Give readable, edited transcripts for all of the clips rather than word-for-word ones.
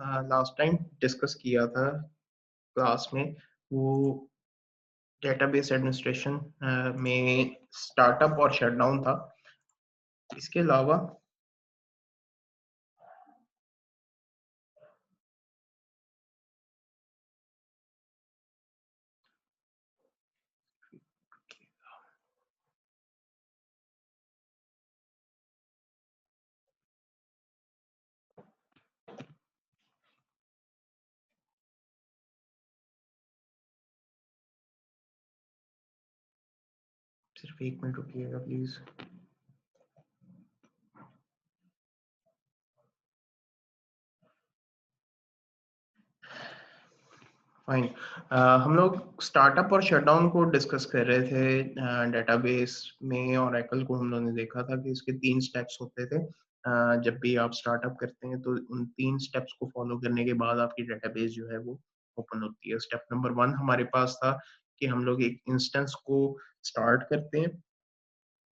Last time discuss किया था class में, वो डेटाबेस एडमिनिस्ट्रेशन में स्टार्टअप और शटडाउन था। इसके अलावा सिर्फ 1 मिनट रुकिएगा प्लीज। फाइन। हम लोग स्टार्टअप और शटडाउन को डिस्कस कर रहे थे। डेटाबेस में ओरेकल को हम लोगों ने देखा था कि इसके 3 स्टेप्स होते थे। जब भी आप स्टार्टअप करते हैं तो उन 3 स्टेप्स को फॉलो करने के बाद आपकी डेटाबेस जो है वो ओपन होती है। स्टेप नंबर 1 हमारे पास था कि हम लोग एक इंस्टेंस को स्टार्ट करते हैं।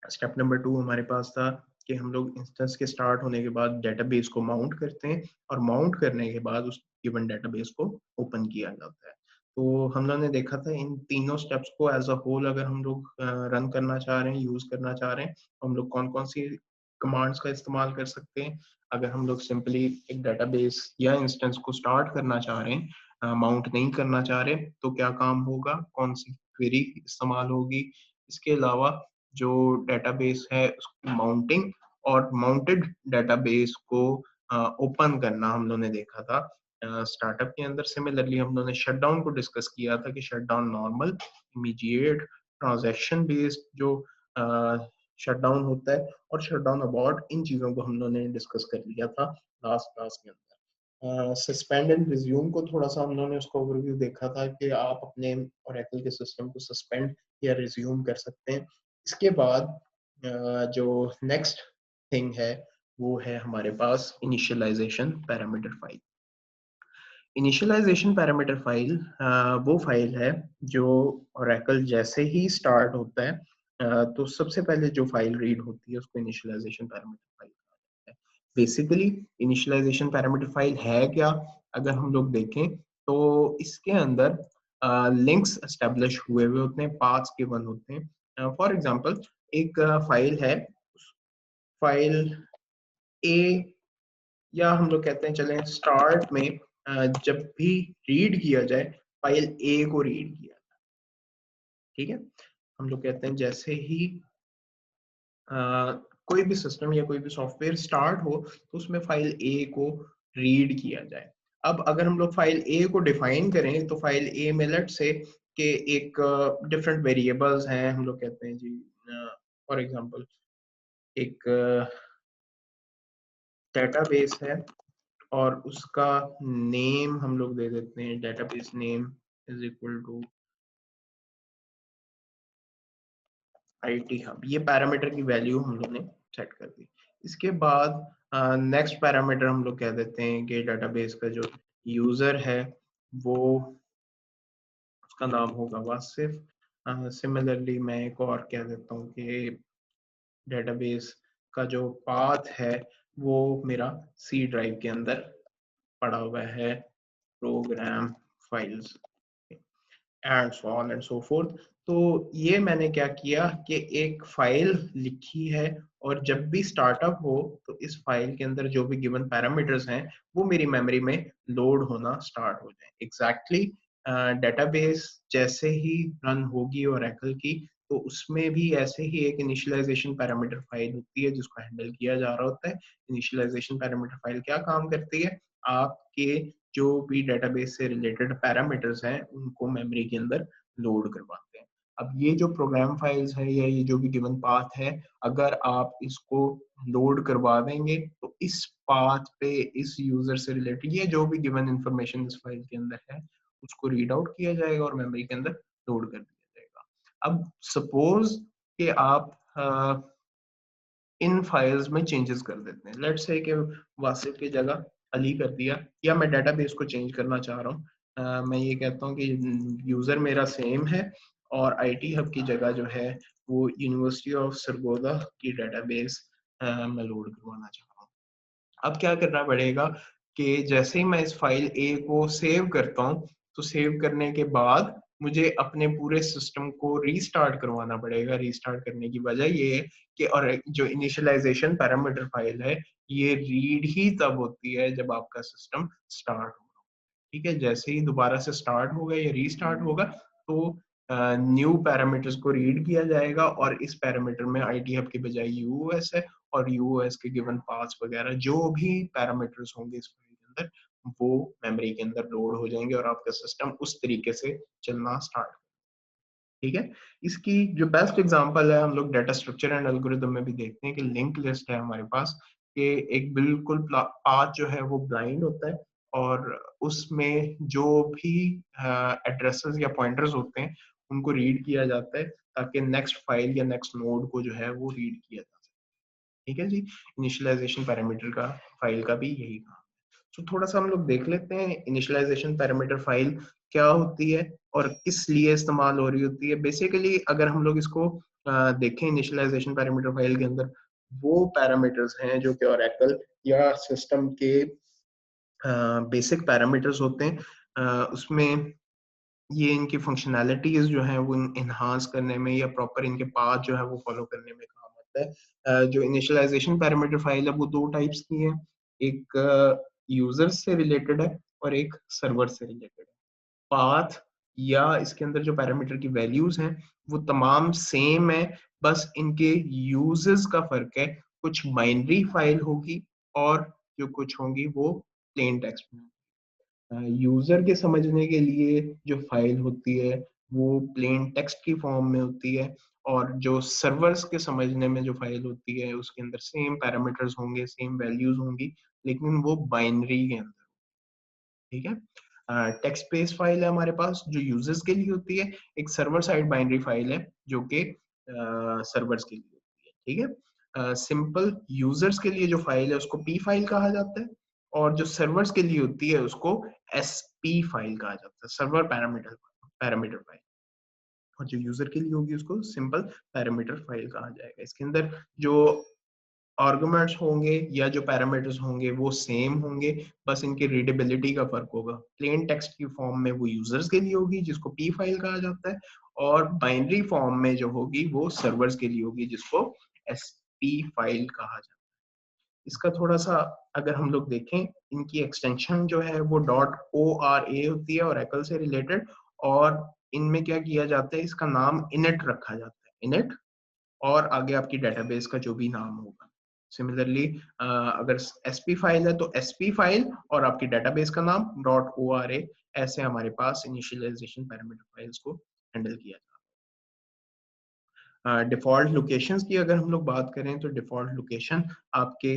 स्टेप नंबर 2 हमारे पास था कि हम लोग इंस्टेंस के स्टार्ट होने के बाद डेटाबेस को माउंट करते हैं और माउंट करने के बाद उस गिवन डेटाबेस को ओपन किया जाता है। तो हम लोगों ने देखा था इन तीनों स्टेप्स को एज अ होल अगर हम लोग रन करना चाह रहे हैं, यूज करना चाह रहे हैं, तो हम लोग कौन कौन सी कमांड्स का इस्तेमाल कर सकते हैं। अगर हम लोग सिंपली एक डेटाबेस या इंस्टेंस को स्टार्ट करना चाह रहे हैं, माउंट नहीं करना चाह रहे, तो क्या काम होगा, कौन सी क्वेरी इस्तेमाल होगी। इसके अलावा जो डेटाबेस है उसको माउंटिंग और माउंटेड डेटाबेस को ओपन करना हम लोगों ने देखा था स्टार्टअप के अंदर। सिमिलरली हम लोगों ने शटडाउन को डिस्कस किया था कि shutdown normal, immediate, transaction based जो शटडाउन होता है और शटडाउन अबॉर्ट, इन चीजों को हम लोगों ने डिस्कस कर लिया था लास्ट क्लास के अंदर। सस्पेंड एंड रिज्यूम को थोड़ा सा हम लोगों ने उसका ओवरव्यू देखा था कि आप अपने ओरेकल के सिस्टम को सस्पेंड या रिज्यूम कर सकते हैं। इसके बाद जो नेक्स्ट थिंग है वो है हमारे पास initialization parameter file. Initialization parameter file वो फाइल है जो ओरेकल जैसे ही स्टार्ट होता है तो सबसे पहले जो फाइल रीड होती है उसको इनिशियलाइजेशन पैरामीटर फाइल कहा जाता है। बेसिकली इनिशियलाइजेशन पैरामीटर फाइल है क्या, अगर हम लोग देखें तो इसके अंदर लिंक्स एस्टेब्लिश हुए हुए होते हैं, पाथ्स गिवन होते हैं। फॉर एग्जांपल एक फाइल है, फाइल ए, या हम लोग कहते हैं चलें स्टार्ट में जब भी रीड किया जाए फाइल ए को रीड किया जाए, ठीक है। हम लोग कहते हैं जैसे ही कोई भी सिस्टम या कोई भी सॉफ्टवेयर स्टार्ट हो तो उसमें फाइल ए को रीड किया जाए। अब अगर हम लोग फाइल ए को डिफाइन करें तो फाइल ए में लेट से कि एक डिफरेंट वेरिएबल्स हैं, हम लोग कहते हैं जी फॉर एग्जांपल एक डेटाबेस है और उसका नेम हम लोग दे देते हैं, database name is equal to IT hub. ये पैरामीटर की वैल्यू हम लोग ने सेट कर दी। इसके बाद नेक्स्ट पैरामीटर हम लोग कह देते हैं कि डेटाबेस का जो यूजर है वो, उसका नाम होगा वासिफ। सिमिलरली मैं एक और कह देता हूँ कि डेटाबेस का जो पाथ है वो मेरा सी ड्राइव के अंदर पड़ा हुआ है, program files and so on and so fourth. तो ये मैंने क्या किया कि एक फाइल लिखी है और जब भी स्टार्टअप हो तो इस फाइल के अंदर जो भी गिवन पैरामीटर्स हैं वो मेरी मेमोरी में लोड होना स्टार्ट हो जाए। एग्जैक्टली डेटाबेस जैसे ही रन होगी ओरेकल की तो उसमें भी ऐसे ही एक इनिशियलाइजेशन पैरामीटर फाइल होती है जिसको हैंडल किया जा रहा होता है। इनिशियलाइजेशन पैरामीटर फाइल क्या काम करती है, आपके जो भी डेटाबेस से रिलेटेड पैरामीटर्स हैं उनको मेमोरी के अंदर लोड करवाते हैं। अब ये जो प्रोग्राम फाइल्स है या ये जो भी गिवन पाथ है, अगर आप इसको लोड करवा देंगे तो इस पाथ पे इस यूजर से रिलेटेड ये जो भी गिवन इंफॉर्मेशन इस फाइल के अंदर है उसको रीड आउट किया जाएगा और मेमोरी के अंदर लोड कर दिया जाएगा। अब सपोज कि आप इन फाइल्स में चेंजेस कर देते हैं, लेट्स से कि वासिफ की जगह अली कर दिया, या मैं डेटाबेस को चेंज करना चाह रहा हूँ। मैं ये कहता हूँ कि यूजर मेरा सेम है और आईटी हब की जगह जो है वो यूनिवर्सिटी ऑफ सरगोदा की डेटाबेस मैं लोड करवाना चाह रहा हूँ। अब क्या करना पड़ेगा कि जैसे ही मैं इस फाइल ए को सेव करता हूँ, तो सेव करने के बाद मुझे अपने पूरे सिस्टम को रीस्टार्ट करवाना पड़ेगा। रीस्टार्ट करने की वजह ये है कि और जो इनिशियलाइज़ेशन पैरामीटर फाइल है, ये रीड ही तब होती है जब आपका सिस्टम स्टार्ट हो। ठीक है, जैसे ही दोबारा से स्टार्ट होगा या रीस्टार्ट होगा, तो न्यू पैरामीटर्स को रीड किया जाएगा और इस पैरामीटर में आईटी हब की बजाय यूओएस है, और यूओएस के गिवन पाथ्स वगैरह जो भी पैरामीटर्स होंगे इस फाइल के अंदर, वो मेमोरी के अंदर लोड हो जाएंगे और आपका सिस्टम उस तरीके से चलना स्टार्ट। ठीक है, इसकी जो बेस्ट एग्जांपल है हम लोग डाटा स्ट्रक्चर एंड एल्गोरिथम में भी देखते हैं कि लिंक लिस्ट है हमारे पास, कि एक बिल्कुल पाथ जो है वो ब्लाइंड होता है और उसमें जो भी एड्रेसेस या पॉइंटर्स होते हैं उनको रीड किया जाता है ताकि नेक्स्ट फाइल या नेक्स्ट नोड को जो है वो रीड किया जा सके। ठीक है जी, इनिशियलाइजेशन पैरामीटर का फाइल का भी यही काम। तो थोड़ा सा हम लोग देख लेते हैं इनिशियलाइजेशन पैरामीटर फाइल क्या होती है और किस लिए इस्तेमाल हो रही होती है। बेसिकली अगर हम लोग इसको देखें इनिशियलाइजेशन पैरामीटर फाइल के अंदर, वो पैरामीटर्स हैं जो कि ओरेकल या सिस्टम के बेसिक पैरामीटर्स होते हैं। उसमें ये इनकी फंक्शनैलिटीज जो हैं वो इन्हांस करने में या प्रॉपर इनके पाथ जो है वो फॉलो करने में काम आता है। जो इनिशियलाइजेशन पैरामीटर फाइल है वो दो टाइप्स की है, एक यूजर से रिलेटेड है और एक सर्वर से रिलेटेड है। पाथ या इसके अंदर जो पैरामीटर की वैल्यूज हैं वो तमाम सेम है, बस इनके यूजेस का फर्क है। कुछ बाइनरी फाइल होगी और जो कुछ होंगी वो प्लेन टेक्स्ट में। यूजर के समझने के लिए जो फाइल होती है वो प्लेन टेक्स्ट की फॉर्म में होती है, और जो सर्वर्स के समझने में जो फाइल होती है उसके अंदर सेम पैरामीटर्स होंगे, सेम वैल्यूज होंगी, लेकिन वो बाइनरी के अंदर। ठीक है, टेक्स्ट बेस्ड फाइल है हमारे पास जो यूजर्स के लिए होती है, एक सर्वर साइड बाइनरी फाइल है जो कि सर्वर्स के लिए होती है। ठीक है, सिंपल यूजर्स के लिए जो फाइल है उसको पी फाइल कहा जाता है, और जो सर्वर्स के लिए होती है उसको एसपी फाइल कहा जाता है, सर्वर पैरामीटर पैरामीटर फाइल। और जो यूजर के लिए होगी उसको सिंपल पैरामीटर फाइल कहा जाएगा। इसके अंदर जो आर्गुमेंट्स होंगे या जो पैरामीटर्स होंगे वो सेम होंगे, बस इनकी रीडेबिलिटी का फर्क होगा। प्लेन टेक्स्ट की फॉर्म में वो यूजर्स के लिए होगी जिसको पी फाइल कहा जाता है, और बाइनरी फॉर्म में जो होगी वो सर्वर्स के लिए होगी जिसको एसपी फाइल कहा जाता है। इसका थोड़ा सा अगर हम लोग देखें, इनकी एक्सटेंशन जो है वो डॉट ओ आर ए होती है और एकल से रिलेटेड, और इनमें क्या किया जाता है, इसका नाम इनिट रखा जाता है, इनिट, और आगे आपकी डेटाबेस का जो भी नाम होगा। सिमिलरली अगर एसपी फाइल है तो एसपी फाइल और आपकी डेटाबेस का नाम डॉट ओ आर ए, ऐसे हमारे पास इनिशियलाइजेशन पैरामीटर फाइल्स को हैंडल किया जाता है। डिफॉल्ट लोकेशंस की अगर हम लोग बात करें तो डिफॉल्ट लोकेशन आपके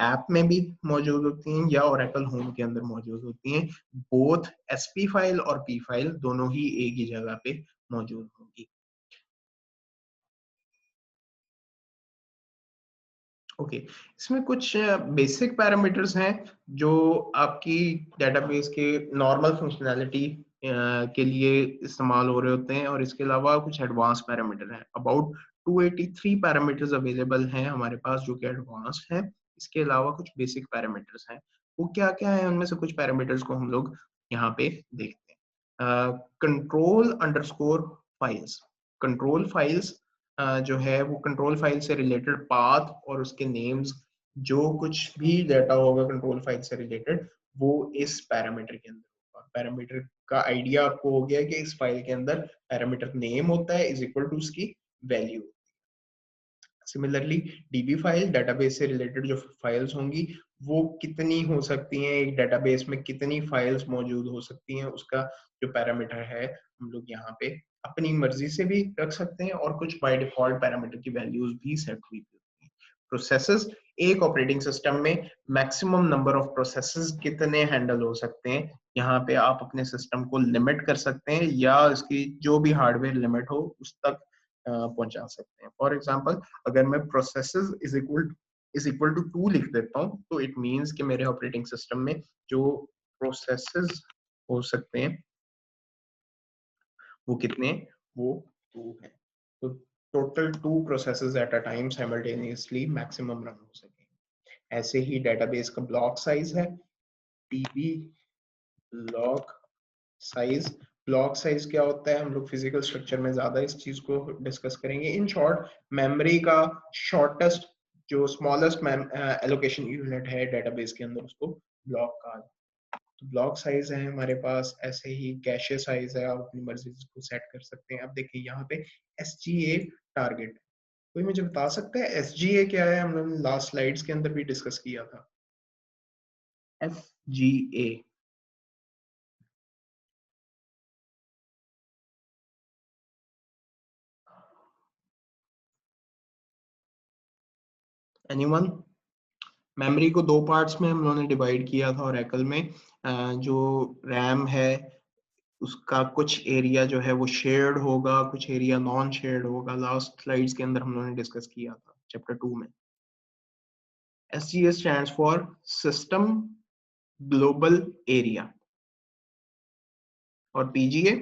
ऐप में भी मौजूद होती हैं या ओरेकल होम के अंदर मौजूद होती हैं। बोथ एसपी फाइल और पी फाइल दोनों ही एक ही जगह पे मौजूद होंगी। ओके, इसमें कुछ बेसिक पैरामीटर्स हैं जो आपकी डेटाबेस के नॉर्मल फंक्शनैलिटी के लिए इस्तेमाल हो रहे होते हैं, और इसके अलावा कुछ एडवांस पैरामीटर हैं। अबाउट 283 पैरामीटर्स अवेलेबल हैं हमारे पास जो कि एडवांस्ड हैं। इसके अलावा कुछ बेसिक पैरामीटर्स हैं। वो क्या क्या है, उनमें से कुछ पैरामीटर्स को हम लोग यहाँ पे देखते हैं। Control underscore files, control files जो है वो कंट्रोल फाइल से रिलेटेड पाथ और उसके नेम्स, जो कुछ भी डाटा होगा कंट्रोल फाइल से रिलेटेड वो इस पैरामीटर के अंदर होगा। पैरामीटर का आइडिया आपको हो गया कि इस फाइल के अंदर पैरामीटर नेम होता है इज इक्वल टू उसकी value. Similarly dB file, database से रिलेटेड जो फाइल्स होंगी वो कितनी हो सकती हैं, एक डेटाबेस में कितनी फाइल्स मौजूद हो सकती हैं, उसका जो पैरामीटर है हम लोग यहाँ पे अपनी मर्जी से भी रख सकते हैं, और कुछ बाय डिफॉल्ट पैरामीटर की वैल्यूज भी सेट हुई होती हैं। प्रोसेसेस, एक ऑपरेटिंग सिस्टम में मैक्सिमम नंबर ऑफ प्रोसेसेस कितने हैंडल हो सकते हैं, यहाँ पे आप अपने सिस्टम को लिमिट कर सकते हैं या इसकी जो भी हार्डवेयर लिमिट हो उस तक पहुंचा सकते हैं। फॉर एग्जांपल, अगर मैं प्रोसेसेस इज इक्वल टू 2 लिख देता हूँ तो इट मींस कि मेरे ऑपरेटिंग सिस्टम में जो प्रोसेसेस हो सकते हैं वो कितने, वो 2 हैं। तो total 2 processes at a time simultaneously maximum run हो सके। ऐसे ही डेटाबेस का ब्लॉक साइज है, db block size. Block size क्या होता है, हम लोग फिजिकल स्ट्रक्चर में ज्यादा इस चीज को डिस्कस करेंगे। इन शॉर्ट, मेमोरी का शॉर्टेस्ट जो स्मॉलेस्ट एलोकेशन यूनिट है डेटाबेस के अंदर, उसको ब्लॉक कहा जाता है। तो ब्लॉक साइज है हमारे पास, ऐसे ही कैशे साइज है, आप अपनी मर्जी से इसको सेट कर सकते हैं। अब देखिए यहाँ पे SGA टारगेट, कोई मुझे बता सकता है SGA क्या है? हम लोग लास्ट स्लाइड्स के अंदर भी डिस्कस किया था SGA। एनीवन? मेमोरी को दो पार्ट्स में हम लोगों ने डिवाइड किया था ओरेकल में। जो रैम है उसका कुछ एरिया जो है वो शेयर्ड होगा, कुछ एरिया नॉन शेयर्ड होगा। लास्ट स्लाइड्स के अंदर हम लोगों ने डिस्कस किया था चैप्टर 2 में। SGA stands for system global area और PGA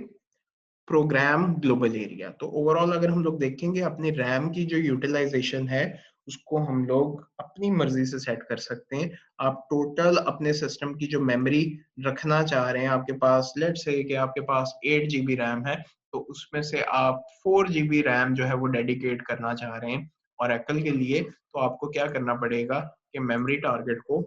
प्रोग्राम ग्लोबल एरिया। तो ओवरऑल अगर हम लोग देखेंगे, अपनी रैम की जो यूटिलाइजेशन है उसको हम लोग अपनी मर्जी से सेट कर सकते हैं। आप टोटल अपने सिस्टम की जो मेमोरी रखना चाह रहे हैं, आपके पास लेट्स से कि आपके पास 8 GB रैम है, तो उसमें से आप 4 GB रैम जो है वो डेडिकेट करना चाह रहे हैं ओरेकल के लिए, तो आपको क्या करना पड़ेगा कि मेमोरी टारगेट को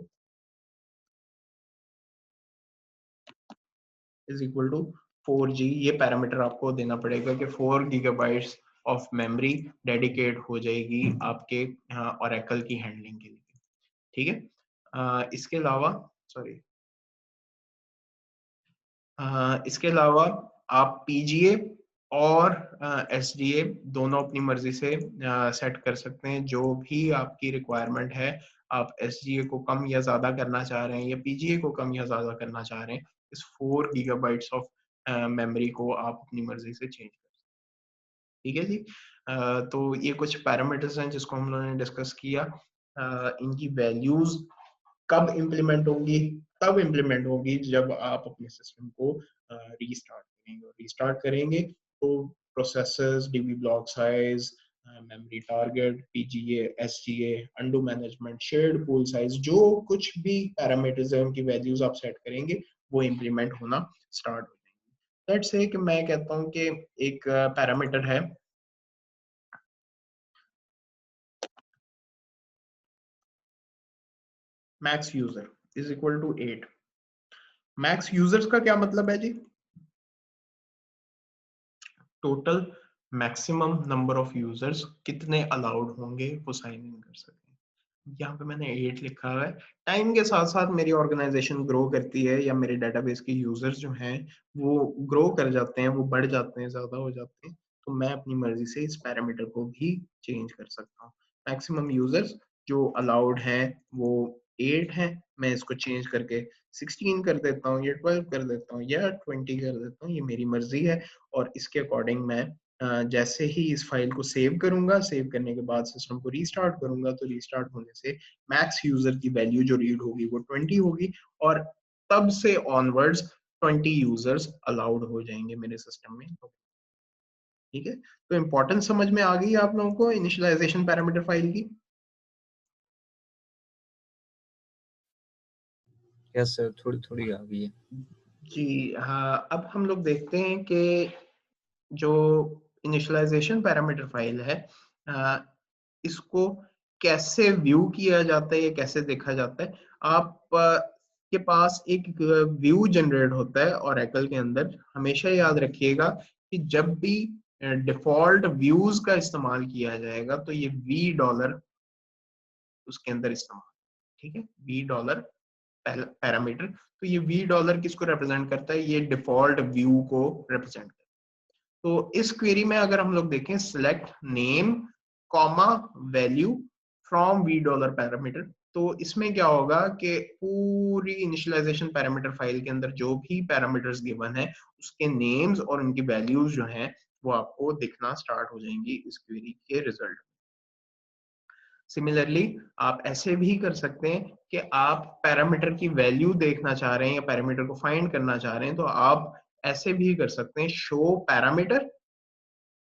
इज इक्वल टू 4G, ये पैरामीटर आपको देना पड़ेगा कि 4 GB ऑफ मेमोरी डेडिकेट हो जाएगी आपके ओरेकल की हैंडलिंग के लिए। ठीक है। इसके अलावा सॉरी इसके अलावा आप PGA और SDA दोनों अपनी मर्जी से सेट कर सकते हैं। जो भी आपकी रिक्वायरमेंट है, आप SDA को कम या ज्यादा करना चाह रहे हैं या PGA को कम या ज्यादा करना चाह रहे हैं, इस 4 GB ऑफ मेमोरी को आप अपनी मर्जी से चेंज कर सकते हैं। ठीक है जी। तो ये कुछ पैरामीटर्स हैं जिसको हम लोगों ने डिस्कस किया। इनकी वैल्यूज कब इम्प्लीमेंट होंगी? तब इम्प्लीमेंट होगी जब आप अपने सिस्टम को रीस्टार्ट करेंगे। और रीस्टार्ट करेंगे तो processors, DB block size, memory target, PGA, SGA, undo management, shared pool size, जो कुछ भी पैरामीटर्स है उनकी वैल्यूज आप सेट करेंगे वो इम्प्लीमेंट होना स्टार्ट हो जाएंगे। लेट्स से कि मैं कहता हूँ कि एक पैरामीटर है max user is equal to 8। Max users का क्या मतलब है जी? Total maximum number of users कितने अलाउड होंगे वो साइन इन कर सकें। यहाँ पे मैंने 8 लिखा हुआ है। टाइम के साथ साथ मेरी ऑर्गेनाइजेशन ग्रो करती है या मेरे डेटाबेस के यूजर्स जो हैं वो ग्रो कर जाते हैं, वो बढ़ जाते हैं, ज्यादा हो जाते हैं, तो मैं अपनी मर्जी से इस पैरामीटर को भी चेंज कर सकता हूँ। मैक्सिमम यूजर्स जो अलाउड हैं वो 8 हैं, मैं इसको चेंज करके 16 कर देता हूँ या 12 कर देता हूँ या 20 कर देता हूँ, ये मेरी मर्जी है। और इसके अकॉर्डिंग मैं जैसे ही इस फाइल को सेव करूंगा, सेव करने के बाद सिस्टम को रीस्टार्ट करूंगा, तो रीस्टार्ट होने से मैक्स यूजर की वैल्यू जो रीड होगी वो 20 होगी और तब से ऑनवर्ड्स 20 यूजर्स अलाउड हो जाएंगे मेरे सिस्टम में। ठीक है। तो इंपॉर्टेंस समझ में आ गई आप लोगों को इनिशियलाइजेशन पैरामीटर फाइल की? यस सर, थोड़ी थोड़ी आ गई है। जी हाँ। अब हम लोग देखते हैं कि जो इनिशियलाइजेशन पैरामीटर फाइल है, अ, इसको कैसे व्यू किया जाता है, ये कैसे देखा जाता है। आप के पास एक व्यू जनरेट होता है ओरेकल के अंदर। हमेशा याद रखिएगा कि जब भी डिफॉल्ट व्यूज का इस्तेमाल किया जाएगा तो ये $V उसके अंदर इस्तेमाल। ठीक है, $V पैरामीटर। तो ये $V किसको रिप्रेजेंट करता है? ये डिफॉल्ट व्यू को रिप्रेजेंट करता है। तो इस क्वेरी में अगर हम लोग देखें, select name comma value from $V parameter, तो इसमें क्या होगा कि पूरी इनिशियलाइजेशन पैरामीटर फाइल के अंदर जो भी पैरामीटर्स गिवन है उसके नेम्स और उनकी वैल्यूज जो हैं वो आपको दिखना स्टार्ट हो जाएंगी इस क्वेरी के रिजल्ट। सिमिलरली आप ऐसे भी कर सकते हैं कि आप पैरामीटर की वैल्यू देखना चाह रहे हैं या पैरामीटर को फाइंड करना चाह रहे हैं, तो आप ऐसे भी कर सकते हैं, शो पैरामीटर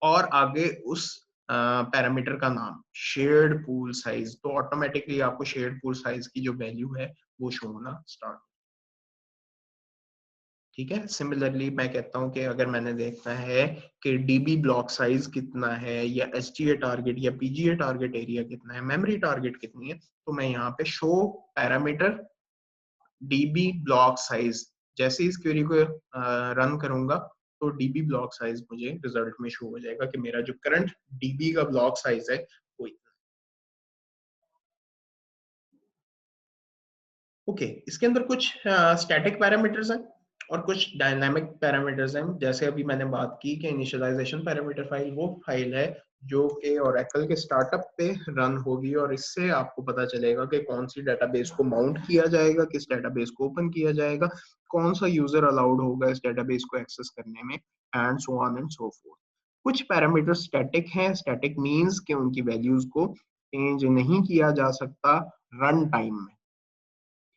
और आगे उस पैरामीटर का नाम शेयर्ड पूल साइज, तो ऑटोमेटिकली आपको शेयर्ड पूल साइज की जो वैल्यू है वो शो होना स्टार्ट। ठीक है। सिमिलरली मैं कहता हूँ कि अगर मैंने देखना है कि डीबी ब्लॉक साइज कितना है, या एसजीए टारगेट या पीजीए टारगेट एरिया कितना है, मेमोरी टारगेट कितनी है, तो मैं यहाँ पे show parameter dB block size, जैसे इस क्वेरी को रन करूंगा तो डीबी ब्लॉक साइज मुझे रिजल्ट में शो हो जाएगा कि मेरा जो करंट डीबी का ब्लॉक साइज है वो इतना। ओके, इसके अंदर कुछ स्टैटिक पैरामीटर्स हैं और कुछ डायनामिक पैरामीटर्स हैं। जैसे अभी मैंने बात की कि इनिशियलाइजेशन पैरामीटर फाइल वो फाइल है जो कि ओरेकल के स्टार्टअप पे रन होगी, और इससे आपको पता चलेगा कि कौन सी डेटाबेस को माउंट किया जाएगा, किस डेटाबेस को ओपन किया जाएगा, कौन सा यूजर अलाउड होगा इस डेटाबेस को एक्सेस करने में, and so on and so fourth. कुछ पैरामीटर स्टैटिक हैं। स्टैटिक मींस कि उनकी वैल्यूज को चेंज नहीं किया जा सकता रन टाइम में।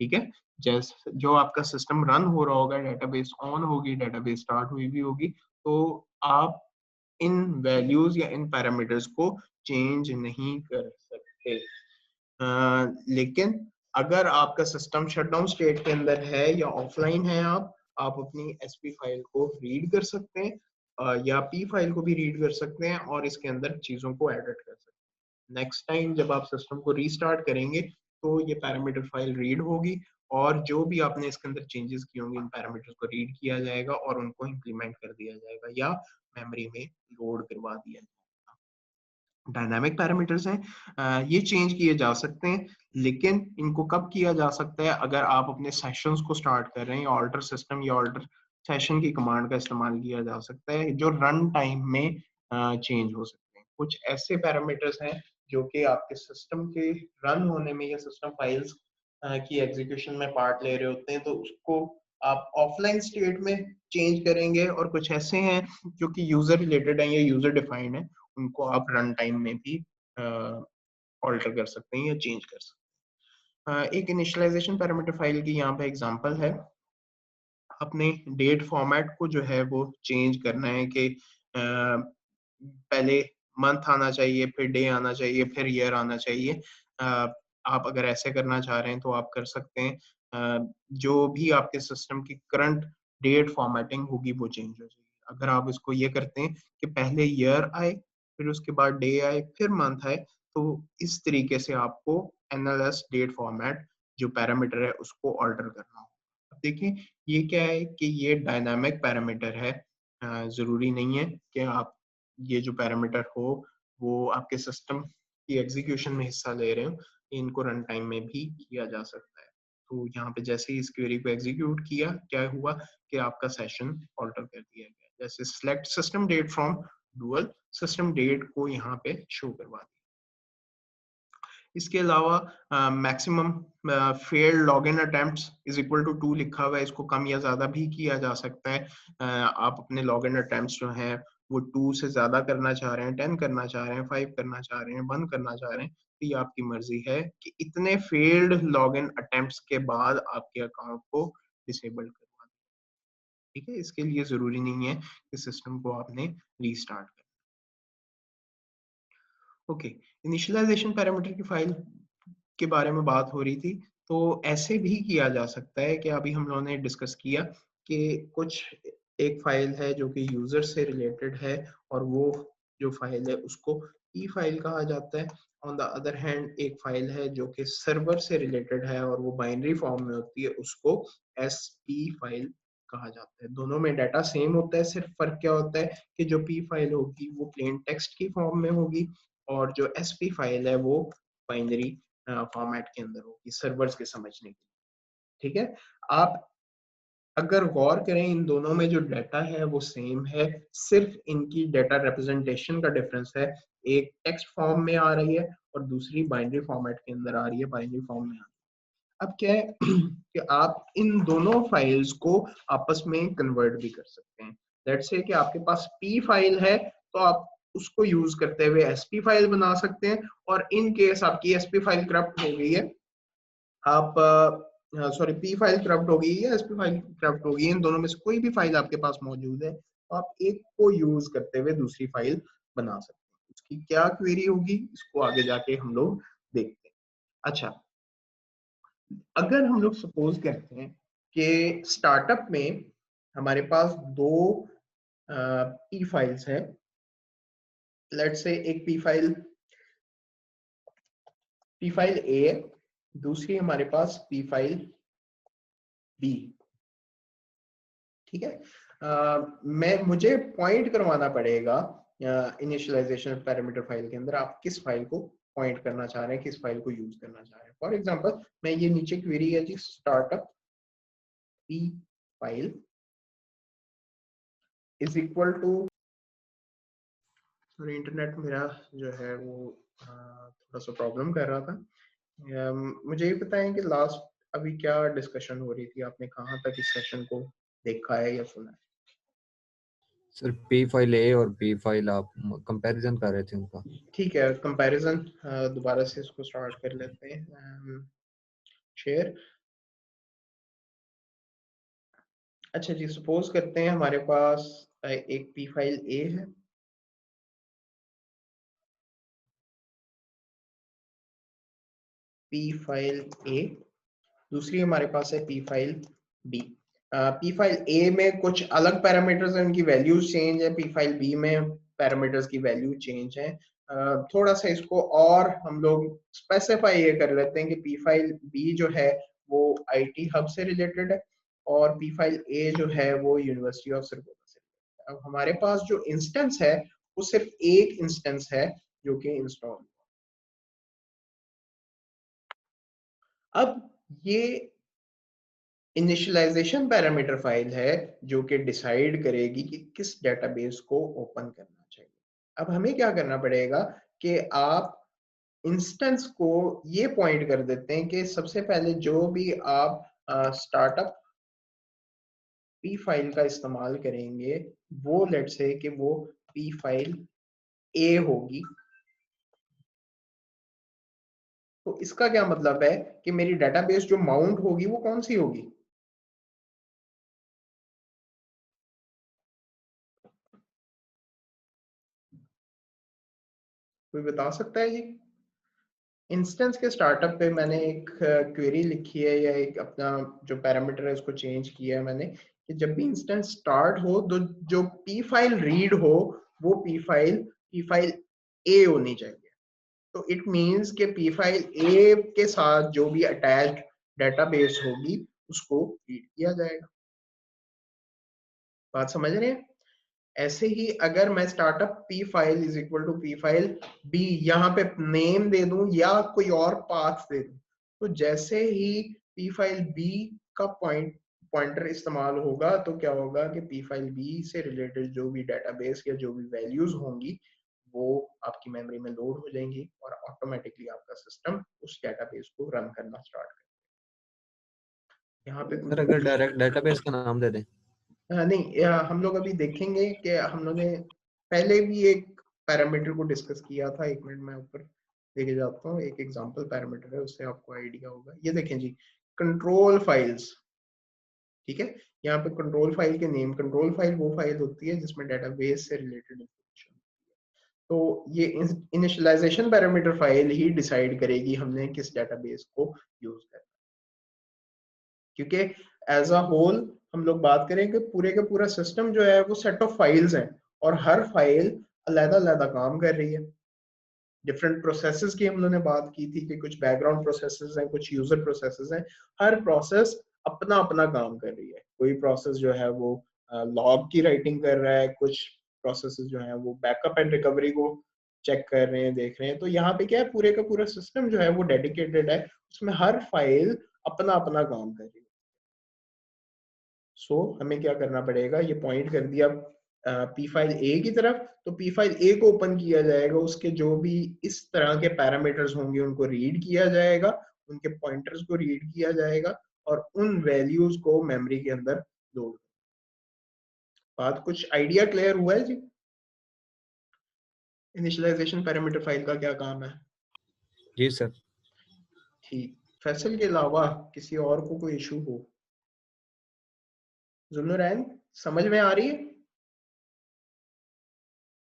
ठीक है, जैसे जो आपका सिस्टम रन हो रहा होगा, डेटाबेस ऑन होगी, डेटाबेस स्टार्ट हुई भी होगी, तो आप इन वैल्यूज या इन पैरामीटर्स को चेंज नहीं कर सकते। लेकिन अगर आपका सिस्टम शटडाउन स्टेट के अंदर है या ऑफलाइन है, आप अपनी एसपी फाइल को रीड कर सकते हैं, या पी फाइल को भी रीड कर सकते हैं और इसके अंदर चीजों को एडिट कर सकते हैं। नेक्स्ट टाइम जब आप सिस्टम को रीस्टार्ट करेंगे तो ये पैरामीटर फाइल रीड होगी, और जो भी आपने इसके अंदर चेंजेस किए होंगे इन पैरामीटर्स को रीड किया जाएगा और उनको इम्प्लीमेंट कर दिया जाएगा या मेमोरी में लोड करवा दिया जाएगा। डायनामिक पैरामीटर्स हैं, ये चेंज किए जा सकते हैं, लेकिन इनको कब किया जा सकता है, अगर आप अपने सेशंस को स्टार्ट कर रहे हैं, ऑल्टर सिस्टम या ऑल्टर सेशन की कमांड का इस्तेमाल किया जा सकता है जो रन टाइम में चेंज हो सकते हैं। कुछ ऐसे पैरामीटर्स हैं जो कि आपके सिस्टम के रन होने में या सिस्टम फाइल्स की एग्जीक्यूशन में पार्ट ले रहे होते हैं, तो उसको आप ऑफलाइन स्टेट में चेंज करेंगे, और कुछ ऐसे हैं जो कि यूजर रिलेटेड है या यूजर डिफाइंड है, उनको आप रन टाइम में भी ऑल्टर कर सकते हैं या चेंज कर सकते हैं। एक इनिशियलाइजेशन पैरामीटर फाइल की यहाँ पे एग्जांपल है। अपने डेट फॉर्मेट को जो है वो चेंज करना है कि पहले मंथ आना चाहिए, फिर डे आना चाहिए, फिर ईयर आना चाहिए। आप अगर ऐसे करना चाह रहे हैं तो आप कर सकते हैं। जो भी आपके सिस्टम की करंट डेट फॉर्मेटिंग होगी वो चेंज हो जाएगी। अगर आप इसको ये करते हैं कि पहले ईयर आए, फिर उसके बाद डे आए, फिर मंथ आए, तो इस तरीके से आपको एनएलएस डेट फॉर्मेट जो पैरामीटर है उसको ऑल्टर करना होगा। अब देखिए, ये क्या है कि ये डायनामिक पैरामीटर है। ज़रूरी नहीं है कि आप ये जो पैरामीटर हो वो आपके सिस्टम की एग्जीक्यूशन में हिस्सा ले रहे हो, इनको रन टाइम में भी किया जा सकता है। तो यहाँ पे जैसे ही इस क्वेरी को एग्जीक्यूट किया, क्या हुआ कि आपका सेशन ऑल्टर कर दिया गया। जैसे select system date from dual, system date को यहाँ पे शो करवा दिया। इसके अलावा maximum failed login attempts is equal to 2 लिखा हुआ है, इसको कम या ज्यादा भी किया जा सकता है। आप अपने लॉगिन अटेम्प्ट्स जो हैं वो 2 से ज्यादा करना चाह रहे हैं, 10 करना चाह रहे हैं, 5 करना चाह रहे हैं, 1 करना चाह रहे हैं, तो ये आपकी मर्जी है कि इतने फेल्ड लॉगिन अटेम्प्ट्स के बाद आपके अकाउंट को डिसेबल करवा दें। ठीक है, इसके लिए जरूरी नहीं है कि सिस्टम को आपने रीस्टार्ट करना। ओके, इनिशियलाइजेशन पैरामीटर की फाइल के बारे में बात हो रही थी, तो ऐसे भी किया जा सकता है कि अभी हम लोगों ने डिस्कस किया कि कुछ एक फाइल है जो कि यूजर से रिलेटेड है, और वो जो फाइल है उसको ई फाइल कहा जाता है। ऑन द अदर हैंड एक फाइल है जो कि सर्वर से रिलेटेड है और वो बाइनरी फॉर्म में होती है, उसको एस पी फाइल कहा जाता है। दोनों में डाटा सेम होता है, सिर्फ फर्क क्या होता है कि जो पी फाइल होगी वो प्लेन टेक्स्ट की फॉर्म में होगी, और जो एस पी फाइल है वो बाइनरी फॉर्मेट के अंदर होगी सर्वर्स के समझने के लिए। ठीक है, आप अगर गौर करें इन दोनों में जो डाटा है वो सेम है, सिर्फ इनकी डाटा रिप्रेजेंटेशन का डिफरेंस है। एक टेक्स्ट फॉर्म में आ रही है और दूसरी बाइनरी फॉर्मेट के अंदर आ रही है, बाइनरी फॉर्म में आ रही है। अब क्या है कि आप इन दोनों फाइल्स को आपस में कन्वर्ट भी कर सकते हैं। लेट्स से कि आपके पास पी फाइल है तो आप उसको यूज करते हुए एसपी फाइल बना सकते हैं, और इन केस आपकी एसपी फाइल करप्ट हो गई है, आप सॉरी पी फाइल करप्ट हो गई है, एसपी फाइल करप्ट हो गई है, इन दोनों में से कोई भी फाइल आपके पास मौजूद है तो आप एक को यूज करते हुए दूसरी फाइल बना सकते हैं। उसकी क्या क्वेरी होगी इसको आगे जाके हम लोग देखते हैं। अच्छा, अगर हम लोग सपोज करते हैं कि स्टार्टअप में हमारे पास दो पी फाइल्स हैं, लेट्स से एक पी फाइल ए है, दूसरी हमारे पास पी फाइल बी। ठीक है, मुझे पॉइंट करवाना पड़ेगा इनिशियलाइजेशन पैरामीटर फाइल के अंदर आप किस फाइल को पॉइंट करना चाह रहे हैं, किस फाइल को यूज करना चाह रहे हैं। फॉर एग्जांपल मैं ये नीचे क्वेरी है जी, startup P file is equal to, sorry internet मेरा जो है वो थोड़ा सा प्रॉब्लम कर रहा था। मुझे ये बताएं कि लास्ट अभी क्या डिस्कशन हो रही थी, आपने कहाँ तक इस सेशन को देखा है या सुना है? सर पी फाइल ए और बी फाइल आप कंपैरिजन कर रहे थे उनका। ठीक है, कंपैरिजन दोबारा से इसको स्टार्ट कर लेते हैं। शेयर, अच्छा जी, सपोज करते हैं हमारे पास एक पी फाइल ए है, पी फाइल ए, दूसरी हमारे पास है P file B. P file A में कुछ अलग पैरामीटर्स हैं, उनकी वैल्यूज चेंज है, पी फाइल बी में पैरामीटर्स की वैल्यू चेंज है। थोड़ा सा इसको और हम लोग स्पेसिफाई ये कर लेते हैं कि पी फाइल बी जो है वो आईटी हब से रिलेटेड है और पी फाइल ए जो है वो यूनिवर्सिटी ऑफ सरगोजा से रिलेटेड है। अब हमारे पास जो इंस्टेंस है वो सिर्फ एक इंस्टेंस है जो कि इंस्टॉल। अब ये इनिशियलाइजेशन पैरामीटर फाइल है जो कि डिसाइड करेगी कि किस डेटाबेस को ओपन करना चाहिए। अब हमें क्या करना पड़ेगा कि आप इंस्टेंस को ये पॉइंट कर देते हैं कि सबसे पहले जो भी आप स्टार्टअप पी फाइल का इस्तेमाल करेंगे वो लेट्स से कि वो पी फाइल ए होगी। तो इसका क्या मतलब है कि मेरी डेटाबेस जो माउंट होगी वो कौन सी होगी? कोई बता सकता है जी? इंस्टेंस के स्टार्टअप पे मैंने एक क्वेरी लिखी है या एक अपना जो पैरामीटर है उसको चेंज किया है मैंने कि जब भी इंस्टेंस स्टार्ट हो तो जो पी फाइल रीड हो वो पी फाइल ए होनी चाहिए। तो इट मींस कि पी फाइल ए के साथ जो भी अटैच्ड डेटाबेस होगी उसको रीड किया जाएगा। बात समझ रहे हैं? ऐसे ही अगर मैं startup P file is equal to P file B यहाँ पे नेम दे दूं या कोई और पाथ दे दूं, तो जैसे ही पी फाइल बी का पॉइंटर इस्तेमाल होगा तो क्या होगा कि पी फाइल बी से रिलेटेड जो भी डेटाबेस या जो भी वैल्यूज होंगी वो आपकी मेमोरी में लोड हो जाएंगी और ऑटोमेटिकली आपका सिस्टम उस डेटाबेस को रन करना स्टार्ट कर। यहाँ पे सर अगर डायरेक्ट डेटाबेस का नाम दे दें। नहीं, हम लोग अभी देखेंगे कि हम लोगों ने पहले भी एक पैरामीटर को डिस्कस किया था। एक मिनट मैं ऊपर लेके जाता हूँ, एक एग्जांपल पैरामीटर है उससे आपको आइडिया होगा। ये देखें जी, कंट्रोल फाइल्स। ठीक है, यहाँ पे कंट्रोल फाइल के नेम, कंट्रोल फाइल वो फाइल होती है जिसमें डेटाबेस से रिलेटेड इंफॉर्मेशन। तो ये इनिशियलाइजेशन पैरामीटर फाइल ही डिसाइड करेगी हमने किस डेटाबेस को यूज करना, क्योंकि एज अ होल हम लोग बात करें कि पूरे का पूरा सिस्टम जो है वो सेट ऑफ फाइल्स हैं और हर फाइल अलग-अलग काम कर रही है। डिफरेंट प्रोसेसेस की हम लोगों ने बात की थी कि कुछ बैकग्राउंड प्रोसेसेस हैं, कुछ यूजर प्रोसेसेस हैं। हर प्रोसेस अपना अपना काम कर रही है। कोई प्रोसेस जो है वो लॉग की राइटिंग कर रहा है, कुछ प्रोसेसेस जो है वो बैकअप एंड रिकवरी को चेक कर रहे हैं, देख रहे हैं। तो यहाँ पे क्या है, पूरे का पूरा सिस्टम जो है वो डेडिकेटेड है, उसमें हर फाइल अपना अपना काम कर रही है। सो हमें क्या करना पड़ेगा, ये पॉइंट कर दिया पी फाइल ए की तरफ, तो पी फाइल ए को ओपन किया जाएगा, उसके जो भी इस तरह के पैरामीटर्स होंगे उनको रीड किया जाएगा, उनके पॉइंटर्स को रीड किया जाएगा और उन वैल्यूज को मेमोरी के अंदर लोड। बात कुछ आइडिया क्लियर हुआ है जी? इनिशियलाइजेशन पैरामीटर फाइल का क्या काम है? जी सर। ठीक, फैसल के अलावा किसी और को कोई इशू हो? जुन्नूरैन समझ में आ रही है?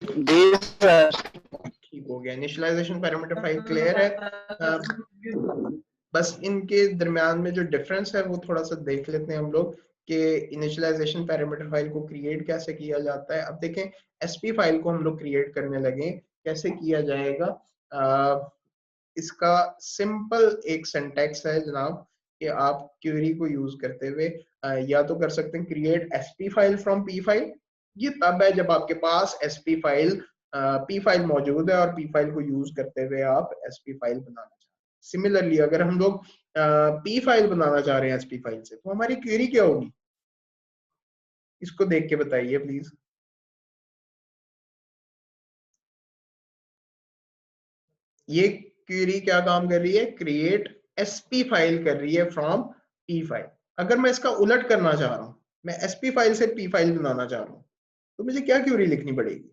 जी सर। ठीक हो गया, इनिशियलाइजेशन पैरामीटर फाइल क्लियर है। बस इनके दरमियान में जो डिफरेंस है वो थोड़ा सा देख लेते हैं हम लोग कि इनिशियलाइजेशन पैरामीटर फाइल को क्रिएट कैसे किया जाता है। अब देखें एसपी फाइल को हम लोग क्रिएट करने लगे, कैसे किया जाएगा। इसका सिंपल एक सिंटैक्स है जनाब कि आप क्वेरी को यूज करते हुए या तो कर सकते हैं create SP file from P file. ये तब है जब आपके पास एसपी फाइल पी फाइल मौजूद है और पी फाइल को यूज करते हुए आप एसपी फाइल बनाना चाहते हैं। सिमिलरली अगर हम लोग पी फाइल बनाना चाह रहे हैं एसपी फाइल से, तो हमारी क्वेरी क्या होगी, इसको देख के बताइए प्लीज। ये क्वेरी क्या काम कर रही है, क्रिएट एसपी फाइल कर रही है फ्रॉम पी फाइल। अगर मैं इसका उलट करना चाह रहा हूं, मैं एसपी फाइल से पी फाइल बनाना चाह रहा हूं, तो मुझे क्या क्वेरी लिखनी पड़ेगी।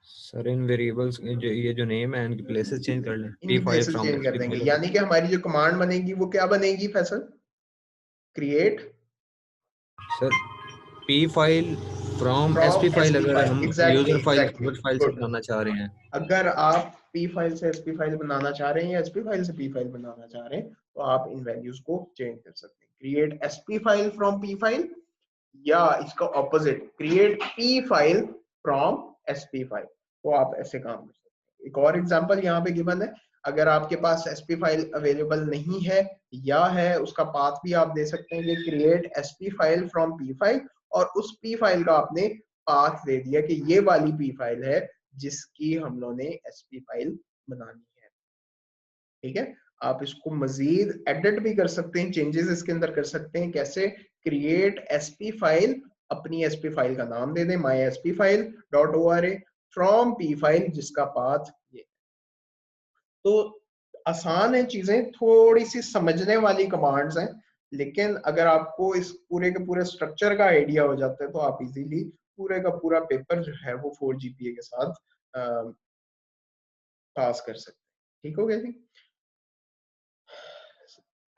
सर इन वेरिएबल्स ये जो नेम है इनकी प्लेसेस चेंज कर लें, पी इनकी फाइल प्लेसेस फ्रॉम चेंज कर एसपी देंगे, फाइल। यानी कि हमारी जो कमांड बनेगी वो क्या बनेगी Faisal, create sir P file from SP from file SP अगर फाइल। हम exactly user file exactly file से गुड। बनाना चाह रहे हैं। अगर आप पी फाइल से एसपी फाइल बनाना चाह रहे हैं या एसपी फाइल से पी फाइल बनाना चाह रहे हैं, तो आप इन वैल्यूज को चेंज कर सकते हैं, create SP file from P file, या इसका opposite create P file from SP file. तो आप ऐसे काम कर सकते हैं। एक और एग्जांपल यहाँ पे गिवन है, अगर आपके पास एसपी फाइल अवेलेबल नहीं है या है, उसका पाथ भी आप दे सकते हैं कि create SP file from P file, और उस पी फाइल का आपने पाथ दे दिया कि ये वाली पी फाइल है जिसकी हम लोगों ने एसपी फाइल बनानी है। ठीक है, आप इसको मजीद एडिट भी कर सकते हैं, चेंजेस इसके अंदर कर सकते हैं। कैसे, क्रिएट एसपी फाइल, अपनी एसपी फाइल का नाम दे दें my SP file dot O R A, from P file जिसका पाथ ये। तो आसान है चीजें, थोड़ी सी समझने वाली कमांड्स हैं, लेकिन अगर आपको इस पूरे के पूरे स्ट्रक्चर का आइडिया हो जाता है तो आप इजीली पूरे का पूरा पेपर जो है वो 4 GPA के साथ पास कर सकते हैं। ठीक हो गया जी।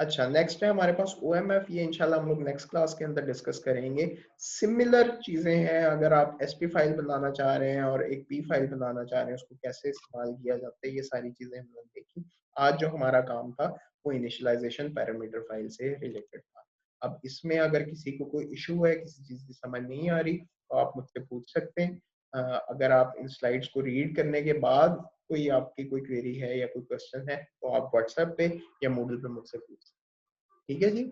अच्छा, नेक्स्ट है हमारे पास OMF, ये इंशाल्लाह हम लोग नेक्स्ट क्लास के अंदर डिस्कस करेंगे। सिमिलर चीजें हैं, अगर आप एसपी फाइल बनाना चाह रहे हैं और एक पी फाइल बनाना चाह रहे हैं, उसको कैसे इस्तेमाल किया जाता है, ये सारी चीजें हम लोग देखी। आज जो हमारा काम था वो इनिशियलाइजेशन पैरामीटर फाइल से रिलेटेड था। अब इसमें अगर किसी को कोई इशू है, किसी चीज की समझ नहीं आ रही, तो आप मुझसे पूछ सकते हैं। अगर आप इन स्लाइड्स को रीड करने के बाद कोई आपकी कोई क्वेरी है या कोई क्वेश्चन है, तो आप व्हाट्सएप पे या मूडल पे मुझसे पूछ सकते हैं। ठीक है जी।